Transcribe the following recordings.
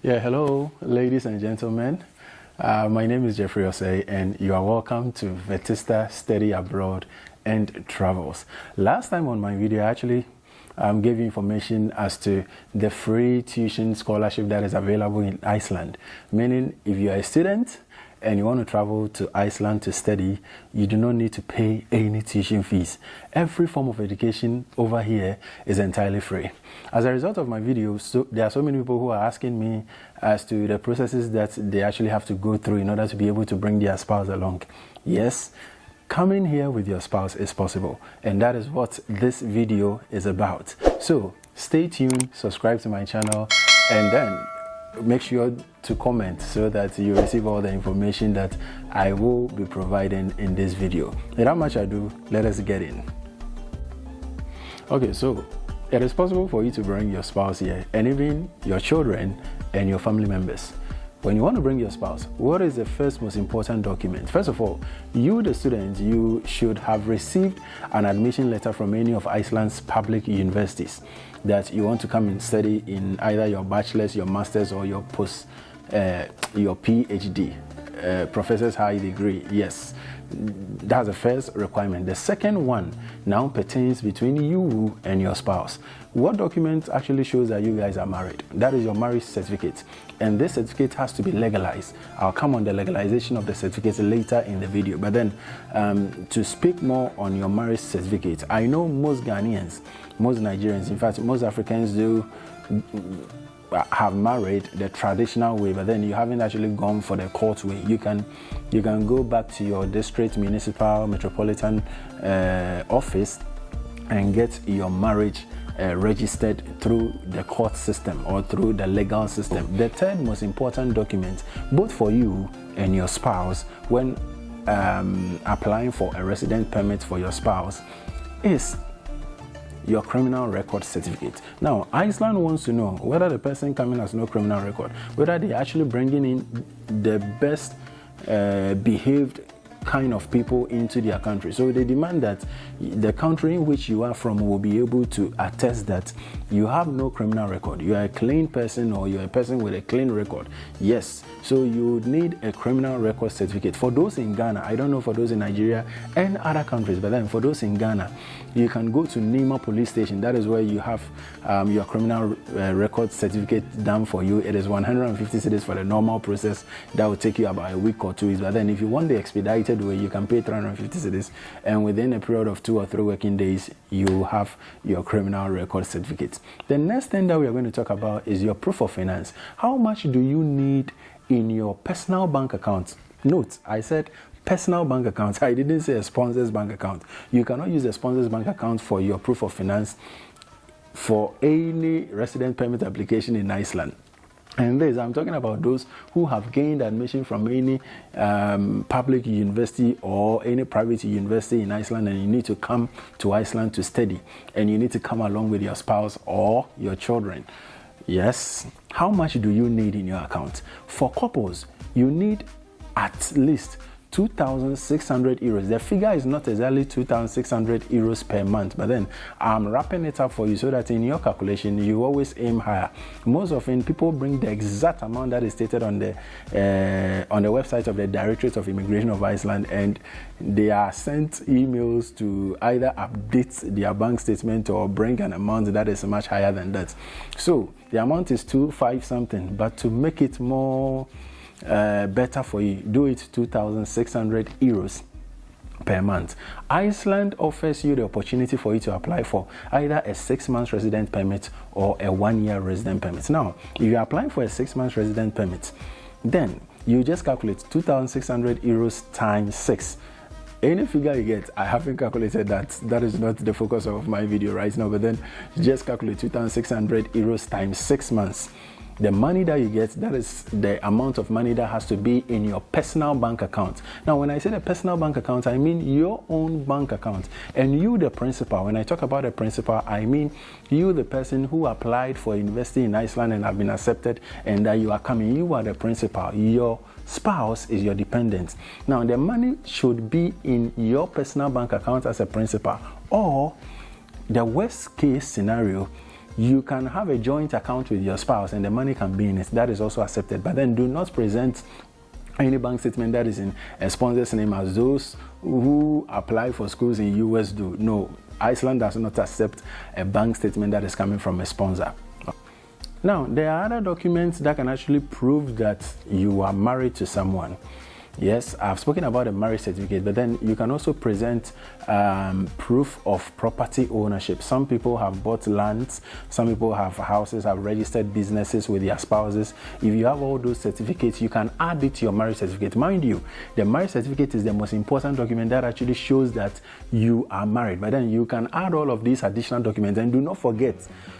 Yeah, hello, ladies and gentlemen. My name is Jeffrey Osei, and you are welcome to Vetista Study Abroad and Travels. Last time on my video, I actually gave you information as to the free tuition scholarship that is available in Iceland. Meaning, if you are a student and you want to travel to Iceland to study, you do not need to pay any tuition fees. Every form of education over here is entirely free. As a result of my video, there are so many people who are asking me as to the processes that they actually have to go through in order to be able to bring their spouse along. Yes, coming here with your spouse is possible, and that is what this video is about. So stay tuned, subscribe to my channel, and then make sure to comment so that you receive all the information that I will be providing in this video. Without much ado, let us get in. Okay, so it is possible for you to bring your spouse here, and even your children and your family members. When you want to bring your spouse, what is the first most important document? First of all, you, the student, you should have received an admission letter from any of Iceland's public universities that you want to come and study in either your bachelor's, your master's, or your your PhD, professor's high degree. Yes, that's the first requirement. The second one now pertains between you and your spouse. What document actually shows that you guys are married? That is your marriage certificate, and this certificate has to be legalized. I'll come on the legalization of the certificate later in the video, but then to speak more on your marriage certificate, I know most Ghanaians, most Nigerians, in fact most Africans do have married the traditional way, but then you haven't actually gone for the court way. You can go back to your district, municipal, metropolitan office and get your marriage registered through the court system or through the legal system. The third most important document, both for you and your spouse, when applying for a resident permit for your spouse, is your criminal record certificate. Now, Iceland wants to know whether the person coming has no criminal record, whether they're actually bringing in the best behaved kind of people into their country. So they demand that the country in which you are from will be able to attest that you have no criminal record. You are a clean person, or you're a person with a clean record. Yes, so you would need a criminal record certificate. For those in Ghana, I don't know for those in Nigeria and other countries, but then for those in Ghana, you can go to Nima police station. That is where you have your criminal record certificate done for you. It is 150 cedis for the normal process. That will take you about a week or 2 weeks, but then if you want the expedited way, you can pay 350 cedis, and within a period of 2 or 3 working days, you have your criminal record certificate. The next thing that we are going to talk about is your proof of finance. How much do you need in your personal bank account? Note, I said personal bank account. I didn't say a sponsor's bank account. You cannot use a sponsor's bank account for your proof of finance for any resident permit application in Iceland. And this, I'm talking about those who have gained admission from any public university or any private university in Iceland, and you need to come to Iceland to study, and you need to come along with your spouse or your children. Yes. How much do you need in your account? For couples, you need at least 2,600 euros. The figure is not exactly 2,600 euros per month, but then I'm wrapping it up for you so that in your calculation you always aim higher. Most often people bring the exact amount that is stated on the website of the Directorate of Immigration of Iceland, and they are sent emails to either update their bank statement or bring an amount that is much higher than that. So the amount is 2,500 something, but to make it more better for you, do it 2,600 euros per month. Iceland offers you the opportunity for you to apply for either a 6-month resident permit or a 1-year resident permit. Now, if you're applying for a 6-month resident permit, then you just calculate 2,600 euros times 6. Any figure you get, I haven't calculated that. That is not the focus of my video right now, but then just calculate 2,600 euros times 6 months. The money that you get, that is the amount of money that has to be in your personal bank account. Now, when I say the personal bank account, I mean your own bank account. And you, the principal, when I talk about the principal, I mean you, the person who applied for university in Iceland and have been accepted, and that you are coming. You are the principal. Your spouse is your dependent. Now, the money should be in your personal bank account as a principal, or the worst case scenario, you can have a joint account with your spouse and the money can be in it. That is also accepted. But then do not present any bank statement that is in a sponsor's name as those who apply for schools in US do. No, Iceland does not accept a bank statement that is coming from a sponsor. Now, there are other documents that can actually prove that you are married to someone. Yes, I've spoken about a marriage certificate, but then you can also present proof of property ownership. Some people have bought lands, some people have houses, have registered businesses with their spouses. If you have all those certificates, you can add it to your marriage certificate. Mind you, the marriage certificate is the most important document that actually shows that you are married. But then you can add all of these additional documents, and do not forget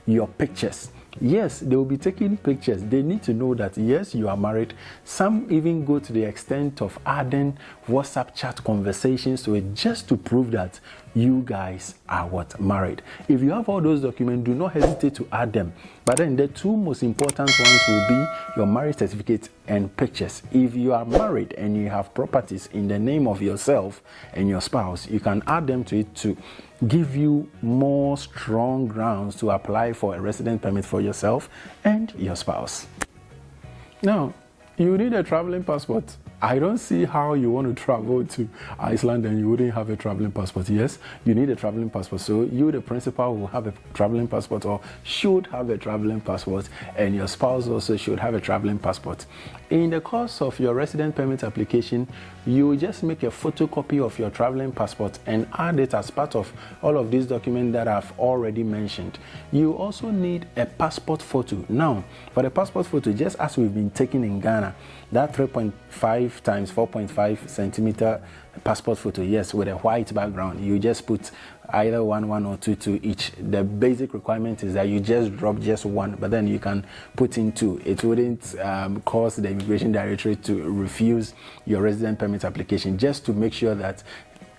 your pictures. Yes, they will be taking pictures. They need to know that, yes, you are married. Some even go to the extent of adding WhatsApp chat conversations to it just to prove that you guys are married. If you have all those documents, do not hesitate to add them. But then the two most important ones will be your marriage certificate and pictures. If you are married and you have properties in the name of yourself and your spouse, you can add them to it to give you more strong grounds to apply for a resident permit for yourself and your spouse. Now, you need a traveling passport. I don't see how you want to travel to Iceland and you wouldn't have a traveling passport. Yes, you need a traveling passport. So you, the principal, will have a traveling passport or should have a traveling passport, and your spouse also should have a traveling passport. In the course of your resident permit application, you just make a photocopy of your traveling passport and add it as part of all of these documents that I've already mentioned. You also need a passport photo. Now, for the passport photo, just as we've been taking in Ghana, that 3.5 times 4.5 centimeter passport photo, yes, with a white background, you just put either 1 or 2 each. The basic requirement is that you just drop just one, but then you can put in 2. It wouldn't cause the Immigration Directorate to refuse your resident permit application, just to make sure that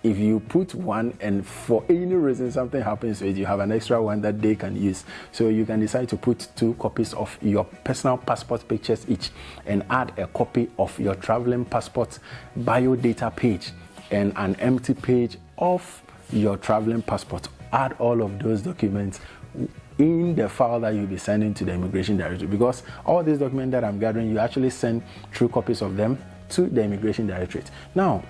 if you put one and for any reason something happens to it, you have an extra one that they can use. So you can decide to put 2 copies of your personal passport pictures each, and add a copy of your traveling passport biodata page and an empty page of your traveling passport. Add all of those documents in the file that you'll be sending to the Immigration Directorate, because all these documents that I'm gathering, you actually send true copies of them to the Immigration Directorate. Now,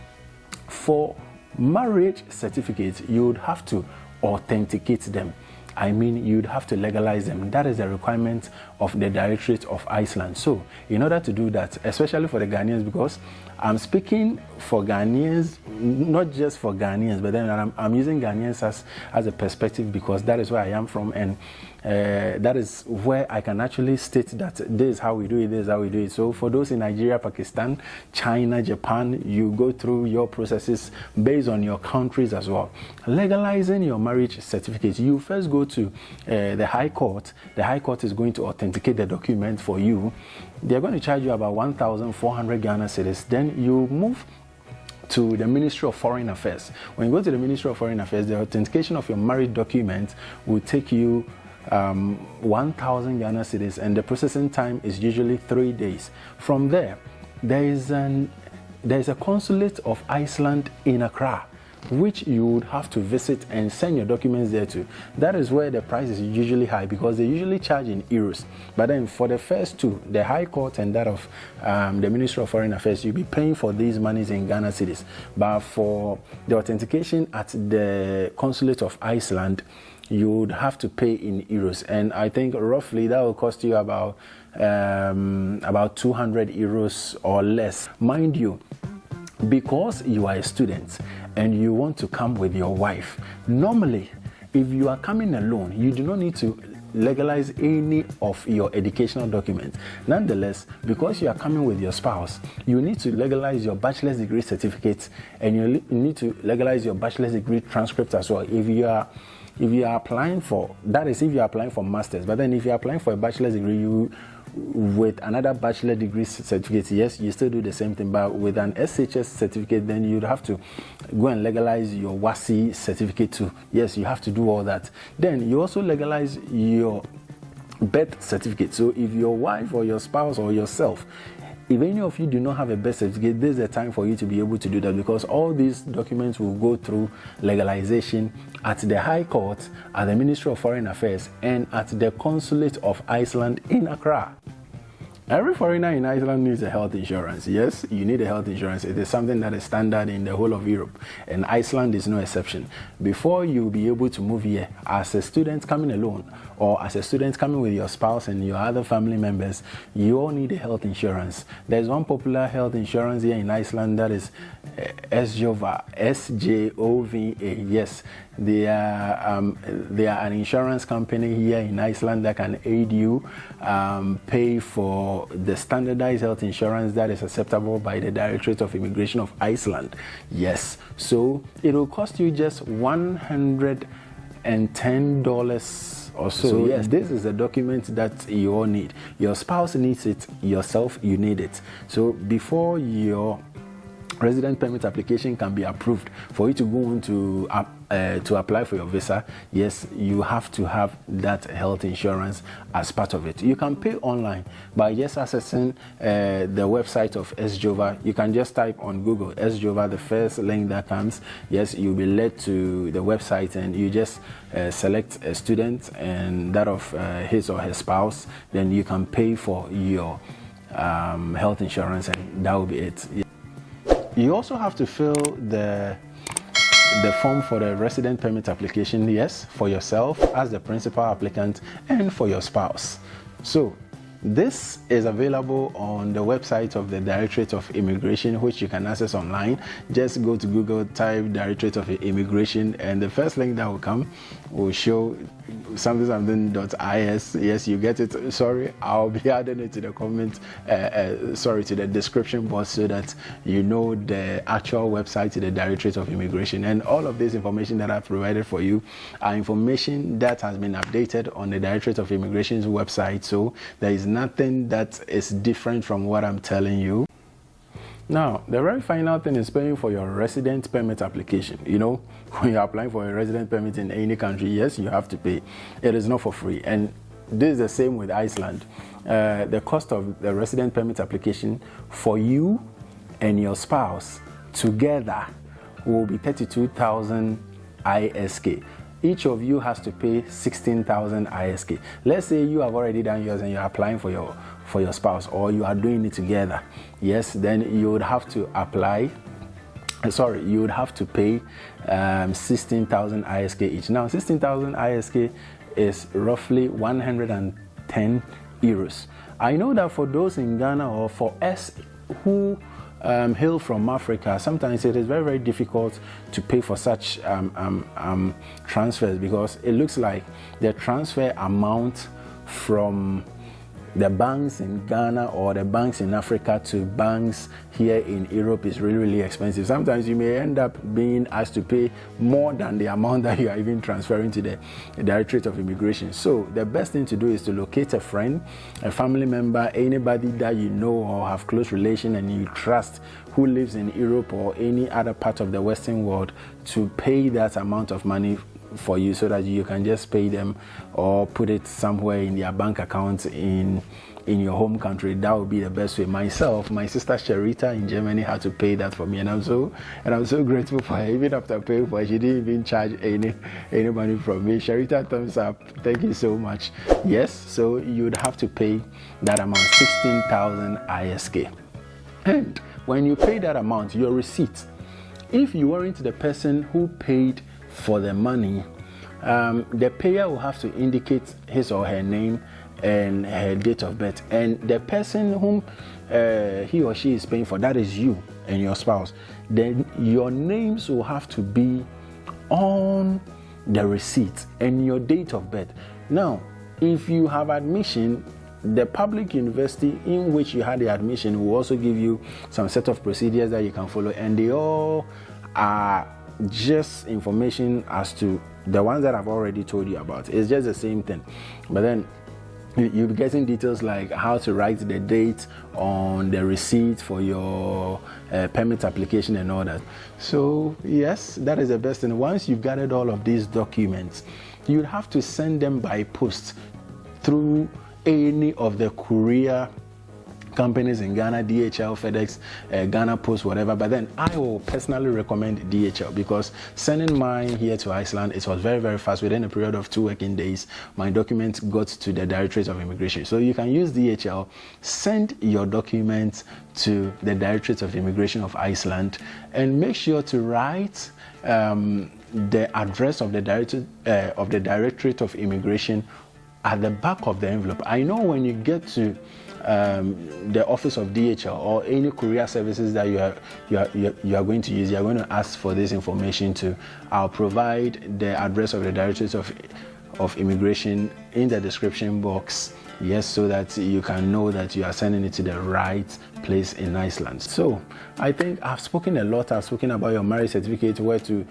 for marriage certificates, you would have to authenticate them. I mean, you'd have to legalize them. That is the requirement of the Directorate of Iceland. So, in order to do that, especially for the Ghanaians, because I'm speaking for Ghanaians, not just for Ghanaians, but then I'm using Ghanaians as a perspective, because that is where I am from, and that is where I can actually state that this is how we do it, this is how we do it. So for those in Nigeria, Pakistan, China, Japan, you go through your processes based on your countries as well. Legalizing your marriage certificate, you first go to the High Court. The High Court is going to authenticate the document for you. They're going to charge you about 1,400 Ghana cedis. Then you move to the Ministry of Foreign Affairs. When you go to the Ministry of Foreign Affairs, the authentication of your marriage document will take you 1,000 Ghana cedis, and the processing time is usually 3 days. From there, there is a consulate of Iceland in Accra, which you would have to visit and send your documents there to. That is where the price is usually high, because they usually charge in euros. But then for the first two, the High Court and that of the Ministry of Foreign Affairs, you'll be paying for these monies in Ghana cedis. But for the authentication at the consulate of Iceland, you would have to pay in euros, and I think roughly that will cost you about 200 euros or less. Mind you, because you are a student and you want to come with your wife, normally if you are coming alone, you do not need to legalize any of your educational documents. Nonetheless, because you are coming with your spouse, you need to legalize your bachelor's degree certificate, and you need to legalize your bachelor's degree transcript as well. If you are applying for, that is if you are applying for master's, but then if you are applying for a bachelor's degree, you with another bachelor degree certificate, yes, you still do the same thing, but with an SHS certificate, then you'd have to go and legalize your WASI certificate too. Yes, you have to do all that. Then you also legalize your birth certificate. So if your wife or your spouse or yourself, if any of you do not have a birth certificate, this is the time for you to be able to do that, because all these documents will go through legalization at the High Court, at the Ministry of Foreign Affairs, and at the Consulate of Iceland in Accra. Every foreigner in Iceland needs a health insurance. Yes, you need a health insurance. It is something that is standard in the whole of Europe, and Iceland is no exception. Before you be able to move here as a student coming alone, or as a student coming with your spouse and your other family members, you all need a health insurance. There's one popular health insurance here in Iceland, that is SJOVA, S-J-O-V-A. Yes, they are an insurance company here in Iceland that can aid you pay for the standardized health insurance that is acceptable by the Directorate of Immigration of Iceland. Yes, so it will cost you just $110 or so. Yes, this is a document that you all need. Your spouse needs it, yourself, you need it. So before your resident permit application can be approved for you to go on to apply for your visa, yes, you have to have that health insurance as part of it. You can pay online by just accessing the website of SJOVA. You can just type on Google SJOVA, the first link that comes. Yes, you'll be led to the website, and you just select a student and that of his or her spouse. Then you can pay for your health insurance, and that will be it. You also have to fill the form for the resident permit application, yes, for yourself as the principal applicant and for your spouse. So this is available on the website of the Directorate of Immigration, which you can access online. Just go to Google, type Directorate of Immigration, and the first link that will come will show something.is. Yes, you get it. Sorry, I'll be adding it to the comment, to the description box, so that you know the actual website to the Directorate of Immigration. And all of this information that I've provided for you are information that has been updated on the Directorate of Immigration's website, so there is nothing that is different from what I'm telling you. Now, the very final thing is paying for your resident permit application. You know, when you're applying for a resident permit in any country, yes, you have to pay. It is not for free. And this is the same with Iceland. The cost of the resident permit application for you and your spouse together will be 32,000 ISK. Each of you has to pay 16,000 ISK. Let's say you have already done yours and you're applying for your spouse, or you are doing it together. Yes, then you would have to you would have to pay 16,000 ISK each. Now, 16,000 ISK is roughly 110 euros. I know that for those in Ghana, or for us who hail from Africa, sometimes it is very, very difficult to pay for such transfers, because it looks like the transfer amount from the banks in Ghana or the banks in Africa to banks here in Europe is really, really expensive. Sometimes you may end up being asked to pay more than the amount that you are even transferring to the Directorate of Immigration. So the best thing to do is to locate a friend, a family member, anybody that you know or have close relation and you trust who lives in Europe or any other part of the Western world, to pay that amount of money for you, so that you can just pay them or put it somewhere in their bank account in your home country. That would be the best way. Myself, my sister Sharita in Germany had to pay that for me, and I'm so grateful for her. Even after paying for it, she didn't even charge any money from me. Sharita, thumbs up. Thank you so much. Yes, so you'd have to pay that amount, 16,000 ISK. And when you pay that amount, your receipt, if you weren't the person who paid for the money, the payer will have to indicate his or her name and her date of birth, and the person whom he or she is paying for, that is you and your spouse, then your names will have to be on the receipt and your date of birth. Now, if you have admission, the public university in which you had the admission will also give you some set of procedures that you can follow, and they all are just information as to the ones that I've already told you about. It's just the same thing. But then You'll be getting details like how to write the date on the receipt for your permit application and all that. So yes, that is the best thing. Once you've gathered all of these documents, you'd have to send them by post through any of the courier companies in Ghana, DHL, FedEx, Ghana Post, whatever. But then I will personally recommend DHL, because sending mine here to Iceland, it was very, very fast. Within a period of 2 working days, my documents got to the Directorate of Immigration. So you can use DHL, send your documents to the Directorate of Immigration of Iceland, and make sure to write the address of the Directorate of Immigration at the back of the envelope. I know when you get to the office of DHL or any courier services that you are going to use, you are going to ask for this information too. I'll provide the address of the Directorate of Immigration in the description box, yes, so that you can know that you are sending it to the right place in Iceland. So I think I've spoken a lot. I've spoken about your marriage certificate, where to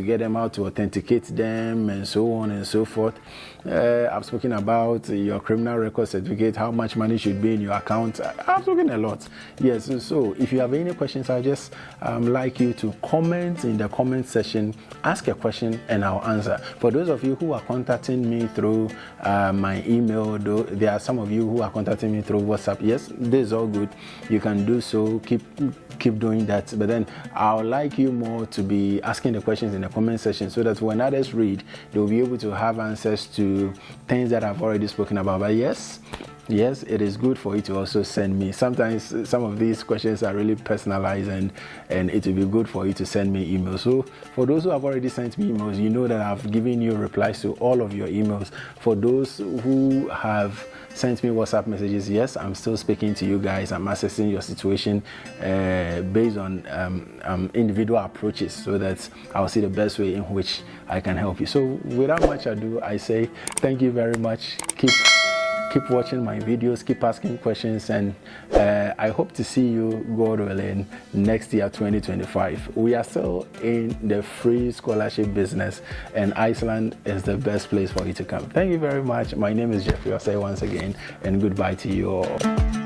get them, how to authenticate them, and so on and so forth. I've spoken about your criminal record certificate, how much money should be in your account. I've spoken a lot. Yes, so if you have any questions, I just like you to comment in the comment section, ask a question, and I'll answer. For those of you who are contacting me through my email, though, there are some of you who are contacting me through WhatsApp. Yes, this is all good. You can do so. Keep doing that. But then I would like you more to be asking the questions in the comment section, so that when others read, they'll be able to have answers to things that I've already spoken about. But yes, it is good for you to also send me. Sometimes some of these questions are really personalized, and it will be good for you to send me emails. So for those who have already sent me emails, you know that I've given you replies to all of your emails. For those who have sent me WhatsApp messages, yes, I'm still speaking to you guys. I'm assessing your situation based on individual approaches, so that I'll see the best way in which I can help you. So without much ado, I say thank you very much. Keep watching my videos, keep asking questions, and I hope to see you, God willing, next year, 2025. We are still in the free scholarship business, and Iceland is the best place for you to come. Thank you very much. My name is Jeffrey. I'll say once again, and goodbye to you all.